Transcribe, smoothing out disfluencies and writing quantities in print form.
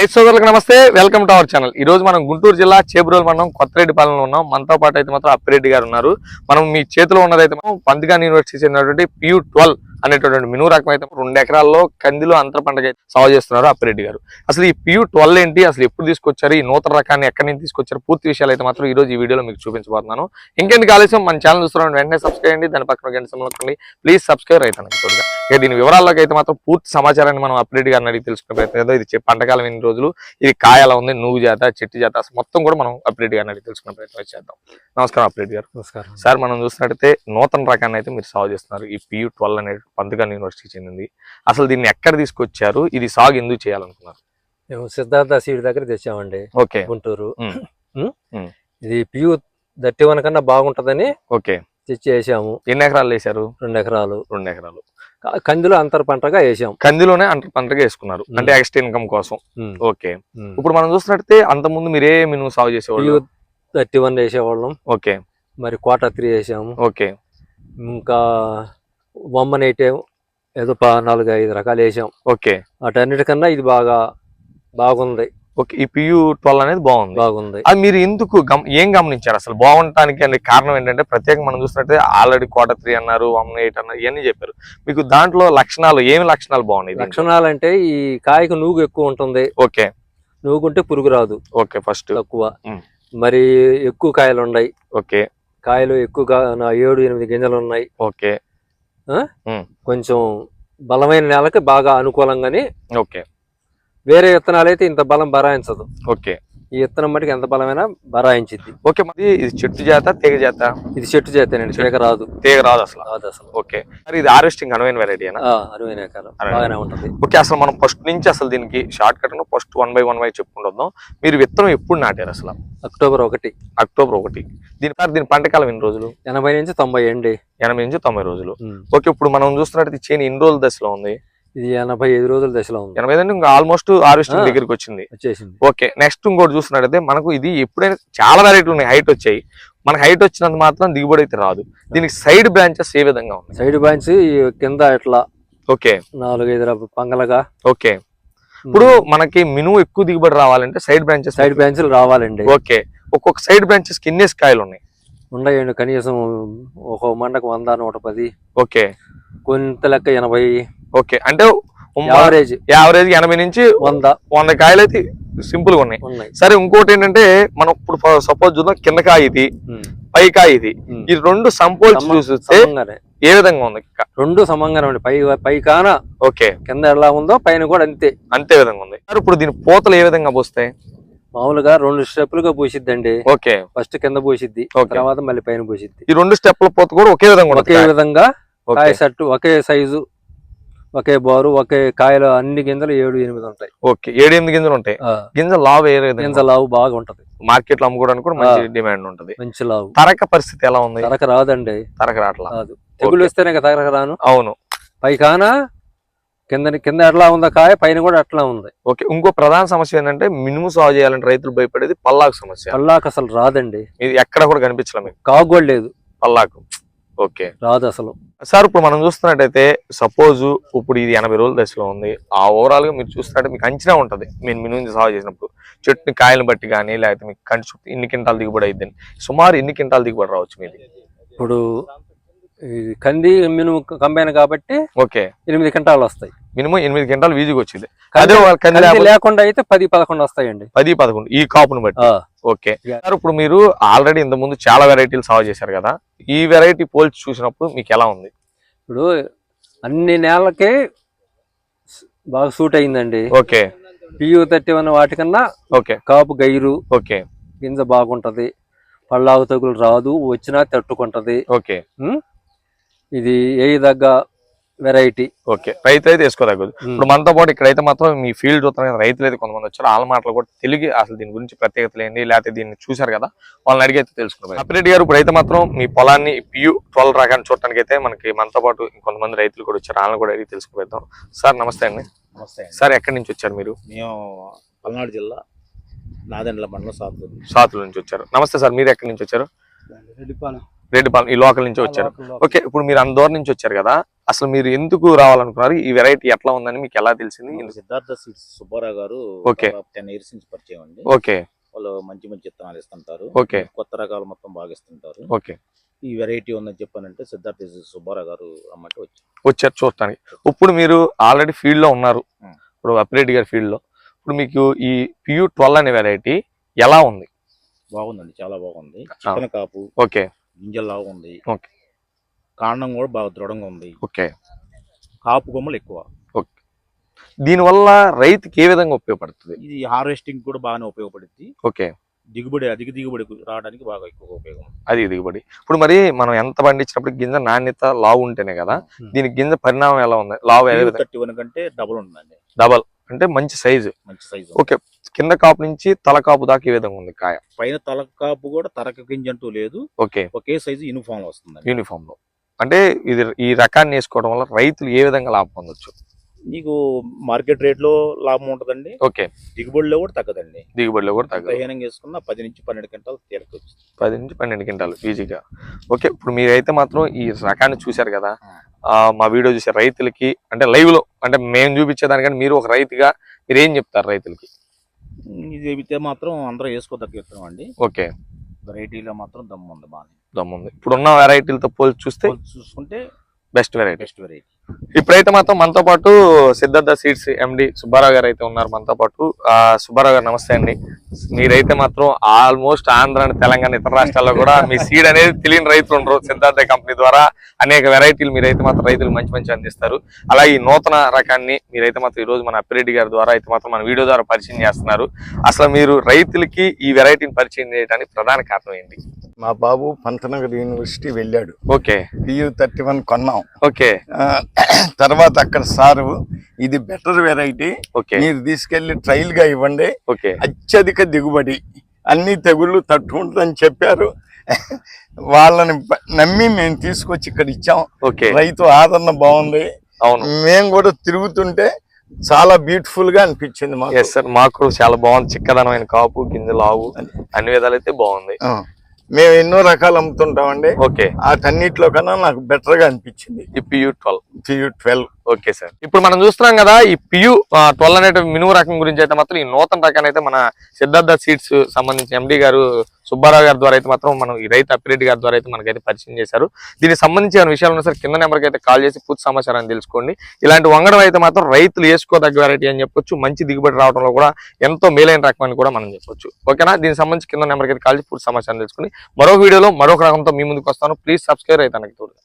రైతు సోదరులకు నమస్తే, వెల్కమ్ టు అవర్ ఛానల్. ఈ రోజు మనం గుంటూరు జిల్లా చేబ్రోలు మండలం కొత్తరెడ్డిపాలెంలో ఉన్నాం. మనతో పాటు అయితే మాత్రం అప్పిరెడ్డి గారు ఉన్నారు. మనం మీ చేతిలో ఉన్నదైతే మనం పందిగాన్ యూనివర్సిటీ చెందినటువంటి PU12 అనేటటువంటి మినుము రకం అయితే 2 ఎకరాల్లో కందిలో అంతర పంటగా సాగు చేస్తున్నారు అప్పిరెడ్డి గారు. అసలు ఈ PU12 ఏంటి, అసలు ఎప్పుడు తీసుకొచ్చారు, ఈ నూతన రకాన్ని ఎక్కడి నుంచి తీసుకొచ్చారు, పూర్తి విషయాలు అయితే మాత్రం ఈ రోజు ఈ వీడియోలో మీకు చూపించబోతున్నాను. ఇంకెందుకు ఆలస్యం, మన ఛానల్ చూస్తున్నాను వెంటనే సబ్స్క్రైబ్ చేయండి, దాని పక్కన గంట సింబల్ నొక్కండి. ప్లీజ్ సబ్స్క్రైబ్ రైతాను తోడుగా. ఇక దీని వివరాల్లోకి అయితే మాత్రం పూర్తి సమాచారాన్ని మనం అప్పిరెడ్డి గారిని అడిగి తెలుసుకునే ప్రయత్నం. ఇది పంటకాలం ఎన్ని రోజులు, ఇది కాయ ఎలా ఉంది, నువ్వు జాత, చెట్టు జాత, మొత్తం కూడా మనం అప్పిరెడ్డి గారిని అడిగి తెలుసుకునే ప్రయత్నం చేద్దాం. నమస్కారం అప్పిరెడ్డి గారు. నమస్కారం సార్, మనం చూసినట్టయితే నూతన రకాన్ని అయితే మీరు సాగు చేస్తున్నారు. ఈ PU12 అనే పందిగాన్ యూనివర్సిటీ చెందింది. అసలు దీన్ని ఎక్కడ తీసుకొచ్చారు, ఇది సాగు ఎందుకు చేయాలనుకున్నారు? మేము సిద్ధార్థ సీడ్ దగ్గర తెచ్చామండి. ఓకే, గుంటూరు. ఇది PU31 కన్నా బాగుంటదని ఓకే తెచ్చి వేసాము. ఎన్ని ఎకరాలు వేసారు? 2 ఎకరాలు. 2 ఎకరాలు కందిలో అంతర పంటగా వేసాం. కందిలోనే అంతర పంటగా వేసుకున్నారు, అంటే ఎక్స్ట్రా ఇన్కమ్ కోసం. ఓకే, ఇప్పుడు మనం చూసినట్టయితే అంత ముందు మీరే మినుము సాగు చేసేవాళ్ళు? PU31 వేసేవాళ్ళం. ఓకే, మరి Q3 వేసాము. ఓకే, ఇంకా బొమ్మని ఏదో 4-5 రకాలు వేసాం. ఓకే, వాటన్నిటికన్నా ఇది బాగుంది. ఓకే, ఈ PU12 అనేది బాగుంది. అది మీరు ఎందుకు ఏం గమనించారు అసలు బాగుండటానికి అనే కారణం ఏంటంటే, ప్రత్యేకంగా మనం చూసినట్టే ఆల్రెడీ Q3 అన్నారు, 118 అన్నారు, ఇవన్నీ చెప్పారు. మీకు దాంట్లో లక్షణాలు, ఏమి లక్షణాలు బాగున్నాయి? లక్షణాలు అంటే ఈ కాయకు నూగు ఎక్కువ ఉంటుంది. ఓకే, నూగుంటే పురుగు రాదు. ఓకే, ఫస్ట్ తక్కువ, మరి ఎక్కువ కాయలు ఉన్నాయి. ఓకే, కాయలు ఎక్కువగా 7-8 గింజలు ఉన్నాయి. ఓకే, కొంచెం బలమైన నేలకి బాగా అనుకూలంగానే. ఓకే, వేరే విత్తనాలు అయితే ఇంత బలం బరాయించదు. ఓకే, ఈ విత్తనం మటుకు ఎంత బలమైనా బరాయించింది. ఓకే, మరి ఇది చెట్టు జాత, తీగ జాత? ఇది చెట్టు జాతేనండి, తీగ రాదు. తీగ రాదు అసలు? రాదు అసలు. ఓకే, మరి ఇది హార్వెస్టింగ్ అనువైన వెరైటీ? అనువైన కాలం బాగానే ఉంటది. ఓకే, అసలు మనం ఫస్ట్ నుంచి అసలు దీనికి షార్ట్ కట్ ఫస్ట్ 1 by 1 చెప్పుకుంటుందాం. మీరు విత్తనం ఎప్పుడు నాటారు అసలు? అక్టోబర్ 1. దీని పంటకాలం ఎన్ని రోజులు? 80 నుంచి 90 అండి. 80 నుంచి 90 రోజులు. ఓకే, ఇప్పుడు మనం చూస్తున్నట్టు చేను ఎన్ని రోజుల దశలో ఉంది? ఇది 85 రోజుల దశలో ఉంది. 85 ఇంకా ఆల్మోస్ట్ హార్వెస్టింగ్ దగ్గరికి వచ్చేసింది. ఓకే, నెక్స్ట్ ఇంకోటి చూస్తున్నట్టయితే మనకు ఇది ఎప్పుడైనా చాలా వెరైటీలు ఉన్నాయి, హైట్ వచ్చాయి. మనకు హైట్ వచ్చినంత మాత్రం దిగుబడి అయితే రాదు. దీనికి సైడ్ బ్రాంచెస్ ఏ విధంగా ఉన్నాయి? సైడ్ బ్రాంచ్ కింద ఇట్లా ఓకే 4-5 పంగలగా. ఓకే, ఇప్పుడు మనకి మినుము ఎక్కువ దిగుబడి రావాలంటే సైడ్ బ్రాంచెస్ రావాలండి. ఓకే, ఒక్కొక్క సైడ్ బ్రాంచెస్ కి ఎన్ని కాయలు ఉన్నాయి? ఉన్నాయండి, కనీసం ఒక మండకు 100-110. ఓకే, కొంత లెక్క 80. ఓకే, అంటే యావరేజ్ 80 నుంచి 100 కాయలు అయితే సింపుల్ గా ఉన్నాయి. సరే, ఇంకోటి ఏంటంటే మనం ఇప్పుడు సపోజ్ చూద్దాం, కింద కాయ ఇది, పై కాయ ఇది, ఈ రెండు సంపోల్చి చూస్తే ఏ విధంగా ఉంది? రెండు సమంగానే ఉంది. పై కాన ఓకే, కింద ఎలా ఉందో పైన కూడా అంతే విధంగా ఉంది. ఇప్పుడు దీని పూతలు ఏ విధంగా పోస్తాయి? మామూలుగా 2 స్టెప్లుగా పూసిద్దండి. ఓకే, ఫస్ట్ కింద పూసిద్ది, తర్వాత మళ్ళీ పైన పూసిద్ది. ఈ 2 స్టెప్ల పూత కూడా ఒకే విధంగా కాయ సట్టు ఒకే సైజు, ఒకే బారు, ఒకే కాయలు. అన్ని గింజలు 7-8 ఉంటాయి. ఓకే, 7-8 గింజలు ఉంటాయి. గింజలు లావు గింజ లావు బాగా ఉంటది. మార్కెట్ లో అమ్ముకోవడానికి కూడా మంచి డిమాండ్ ఉంటది. మంచి లావు. తరక పరిస్థితి ఎలా ఉంది? తరక రాదండి. తరక రాదు. తెగులు వస్తేనే తరక రాను. అవును, పై కాన కింద ఎట్లా ఉందా కాయ, పైన కూడా అట్లా ఉంది. ఓకే, ఇంకో ప్రధాన సమస్య ఏంటంటే మినుము సాగు చేయాలంటే రైతులు భయపడేది పల్లాకు సమస్య. పల్లాకు అసలు రాదండి. ఇది ఎక్కడ కూడా కనిపించలే మీకు? కాగు కూడా లేదు పల్లాకు. ఓకే, రాదు అసలు. సార్, ఇప్పుడు మనం చూస్తున్నట్టయితే సపోజ్ ఇప్పుడు ఇది 80 రోజుల దశలో ఉంది. ఆ ఓవరాల్ గా మీరు చూస్తున్నట్టే మీకు అంచనా ఉంటది, మీరు మినుము సాగు చేసినప్పుడు చెట్టుని కాయలను బట్టి కానీ, లేకపోతే మీకు కంటి చుట్టూ ఇన్ని క్వింటాలు దిగుబడి అయిద్దని సుమారు ఎన్ని క్వింటాలు దిగుబడి రావచ్చు మీది? ఇప్పుడు కంది మినుము కంబైన్ కాబట్టి ఓకే 8 క్వింటాలు వస్తాయి. మినిమం 8 క్వింటాలు వీజికి వచ్చింది. అదే లేకుండా అయితే 10-11 వస్తాయండి. 10-11 ఈ కాపును బట్టి. ఓకే సార్, ఇప్పుడు మీరు ఆల్రెడీ ఇంత ముందు చాలా వెరైటీలు సాగు చేశారు కదా, ఈ వెరైటీ పోల్చి చూసినప్పుడు మీకు ఎలా ఉంది? ఇప్పుడు అన్ని నేలకే బాగా సూట్ అయిందండి. ఓకే, PU31 వాటికన్నా ఓకే కాపు గైరు, ఓకే గింజ బాగుంటది, పళ్ళాగు తగులు రాదు, వచ్చినా తట్టుకుంటది. ఓకే, ఇది ఏ దగ్గ వెరైటీ. ఓకే, రైతు అయితే వేసుకోదగ్గదు. ఇప్పుడు మనతో పాటు ఇక్కడైతే మాత్రం మీ ఫీల్డ్ చూస్తున్న రైతులు అయితే కొంతమంది వచ్చారు. వాళ్ళ మాటలు కూడా తెలుగు అసలు దీని గురించి ప్రత్యేకతలు ఏంటి, లేకపోతే దీన్ని చూసారు కదా, వాళ్ళని అడిగి అయితే తెలుసుకున్నారు. అప్పిరెడ్డి గారు, ఇప్పుడైతే మాత్రం మీ పొలాన్ని PU12 రకాన్ని చూడటానికి అయితే మనతో పాటు ఇంకొంతమంది రైతులు కూడా వచ్చారు, వాళ్ళని కూడా అడిగి తెలుసుకుపోతాం. సార్ నమస్తే అండి. నమస్తే సార్, ఎక్కడి నుంచి వచ్చారు మీరు? మేము పల్నాడు జిల్లా నాదెండ్ల మండలం సాతుల నుంచి వచ్చారు. నమస్తే సార్, మీరు ఎక్కడి నుంచి వచ్చారు? రెడ్డిపాలెం ఈ లోకల్ నుంచి వచ్చారు. ఓకే, ఇప్పుడు మీరు అంత దూరం నుంచి వచ్చారు కదా, అసలు మీరు ఎందుకు రావాలనుకున్నారు? ఈ వెరైటీ ఎట్లా ఉందని మీకు ఎలా తెలిసింది? సిద్ధార్థ సీడ్స్ సుబ్బారావు గారు ఓకే. 10 years నుంచి పరిచయం అండి. ఓకే. వాళ్ళు మంచి మంచి విత్తనాలు ఇస్తుంటారు. ఓకే. కొత్త రకాలు మొత్తం బాగా ఇస్తుంటారు. ఓకే. ఈ వెరైటీ ఉందని చెప్పానంటే సిద్ధార్థ సుబ్బారావు గారు రమ్మంటే వచ్చారు చూడటానికి. ఇప్పుడు మీరు ఆల్రెడీ ఫీల్డ్ లో ఉన్నారు, ఇప్పుడు అప్పిరెడ్డి గారి ఫీల్డ్ లో. ఇప్పుడు మీకు ఈ PU12 అనే వెరైటీ ఎలా ఉంది? బాగుందండి, చాలా బాగుంది. చికెన్ కాపు, ఓకే, గింజలు లాగా ఉంది. ఓకే. కాండం కూడా బాగా దృఢంగా ఉంది. ఓకే. కాపు కొమ్మలు ఎక్కువ. ఓకే. దీనివల్ల రైతుకి ఏ విధంగా ఉపయోగపడుతుంది? ఇది హార్వెస్టింగ్ కూడా బాగానే ఉపయోగపడుద్ది. ఓకే. అధిక దిగుబడి రావడానికి బాగా ఎక్కువ ఉపయోగం. అది దిగుబడి. ఇప్పుడు మరి మనం ఎంత పండించినప్పుడు గింజ నాణ్యత లావు ఉంటేనే కదా, దీనికి గింజ పరిణామం ఎలా ఉంది? లావు 31 కంటే డబుల్ ఉందండి. డబల్ అంటే మంచి సైజు. మంచి సైజు. ఓకే. కింద కాపు నుంచి తల కాపు దాకా ఈ విధంగా ఉంది కాయ. పైన తల కాపు కూడా తరక గింజ అంటూ లేదు. ఓకే. ఒకే సైజు యూనిఫామ్ వస్తుంది. యూనిఫామ్ లో అంటే ఇది ఈ రకాన్ని వేసుకోవడం వల్ల రైతులు ఏ విధంగా లాభం పొందొచ్చు? నీకు మార్కెట్ రేట్ లో లాభం ఉంటదండి. ఓకే. దిగుబడిలో కూడా తగ్గదండి. దిగుబడిలో కూడా తగ్గదు. హీనంగా వేసుకున్న 10 నుంచి 12 క్వింటాలు తేలికొచ్చు. 10 నుంచి 12 క్వింటాలు ఈజీగా. ఓకే. ఇప్పుడు మీరైతే మాత్రం ఈ రకాన్ని చూశారు కదా, మా వీడియో చూసే రైతులకి అంటే లైవ్ లో అంటే మేము చూపించేదానికంటే మీరు ఒక రైతుగా మీరు ఏం చెప్తారు రైతులకి? ఇది చెబితే మాత్రం అందరూ వేసుకోదగ్గ విత్తనం అండి. ఓకే. వెరైటీలో మాత్రం దమ్ము ఉంది, బాగా దమ్ము ఉంది. ఇప్పుడున్న వెరైటీలతో పోల్చి చూసుకుంటే బెస్ట్ వెరైటీ. Best variety. ఇప్పుడైతే మాత్రం మనతో పాటు సిద్ధార్థ సీడ్స్ MD సుబ్బారావు గారు అయితే ఉన్నారు మనతో పాటు. సుబ్బారావు గారు నమస్తే అండి. మీరైతే మాత్రం ఆల్మోస్ట్ ఆంధ్ర తెలంగాణ ఇతర రాష్ట్రాల్లో కూడా మీ సీడ్ అనేది తెలియని రైతులు ఉండరు. సిద్ధార్థ కంపెనీ ద్వారా అనేక వెరైటీలు మీరైతే మాత్రం రైతులు మంచి మంచి అందిస్తారు. అలాగే ఈ నూతన రకాన్ని మీరైతే మాత్రం ఈ రోజు మన అప్పిరెడ్డి గారి ద్వారా అయితే మాత్రం మన వీడియో ద్వారా పరిచయం చేస్తున్నారు. అసలు మీరు రైతులకి ఈ వెరైటీని పరిచయం చేయడానికి ప్రధాన కారణం ఏంటి? మా బాబు పంతనగర్ యూనివర్సిటీ వెళ్ళాడు. ఓకే. PU31 కొన్నాం. ఓకే. తర్వాత అక్కడ సారు ఇది బెటర్ వెరైటీ, ఓకే, మీరు తీసుకెళ్లి ట్రయల్ గా ఇవ్వండి, ఓకే, అత్యధిక దిగుబడి, అన్ని తెగుళ్ళు తట్టుకుంటుందని చెప్పారు. వాళ్ళని నమ్మి మేము తీసుకొచ్చి ఇక్కడ ఇచ్చాం. ఓకే. రైతు ఆదరణ బాగుంది. అవును, మేము కూడా తిరుగుతుంటే చాలా బ్యూటిఫుల్ గా అనిపించింది మాకు. ఎస్ సార్, మాకు చాలా బాగుంది. చిక్కదనమైన కాపు, గింజలు, ఆవు, అన్ని విధాలు అయితే బాగుంది. మేము ఎన్నో రకాలు అమ్ముతుంటామండి. ఓకే. వాటన్నిటిలో కన్నా నాకు బెటర్ గా అనిపించింది ఈ PU12. ఓకే సార్, ఇప్పుడు మనం చూస్తున్నాం కదా ఈ PU12 అనే మినుము రకం గురించి అయితే మాత్రం ఈ నూతన రకాన్ని అయితే మన సిద్ధార్థ సీడ్స్ సంబంధించి MD గారు సుబ్బారావు గారి ద్వారా అయితే మాత్రం మనం ఈ రైతు అప్పిరెడ్డి గారి ద్వారా అయితే మనకైతే పరిచయం చేశారు. దీనికి సంబంధించిన విషయాలు ఉన్న సార్ కింద నెంబర్కి అయితే కాల్ చేసి పూర్తి సమాచారాన్ని తెలుసుకోండి. ఇలాంటి వంగడం అయితే మాత్రం రైతులు వేసుకోదగ్గ వెరైటీ అని చెప్పొచ్చు. మంచి దిగుబడి రావడంలో కూడా ఎంతో మేలైన రకం అని కూడా మనం చెప్పొచ్చు. ఓకేనా? దీనికి సంబంధించి కింద నెంబర్కి అయితే కాల్ చేసి పూర్తి సమాచారం తెలుసుకుని మరొక వీడియోలో మరొక రకంతో మీ ముందుకు వస్తాను. ప్లీజ్ సబ్స్క్రైబ్ రైతన్నకి తోడుగా.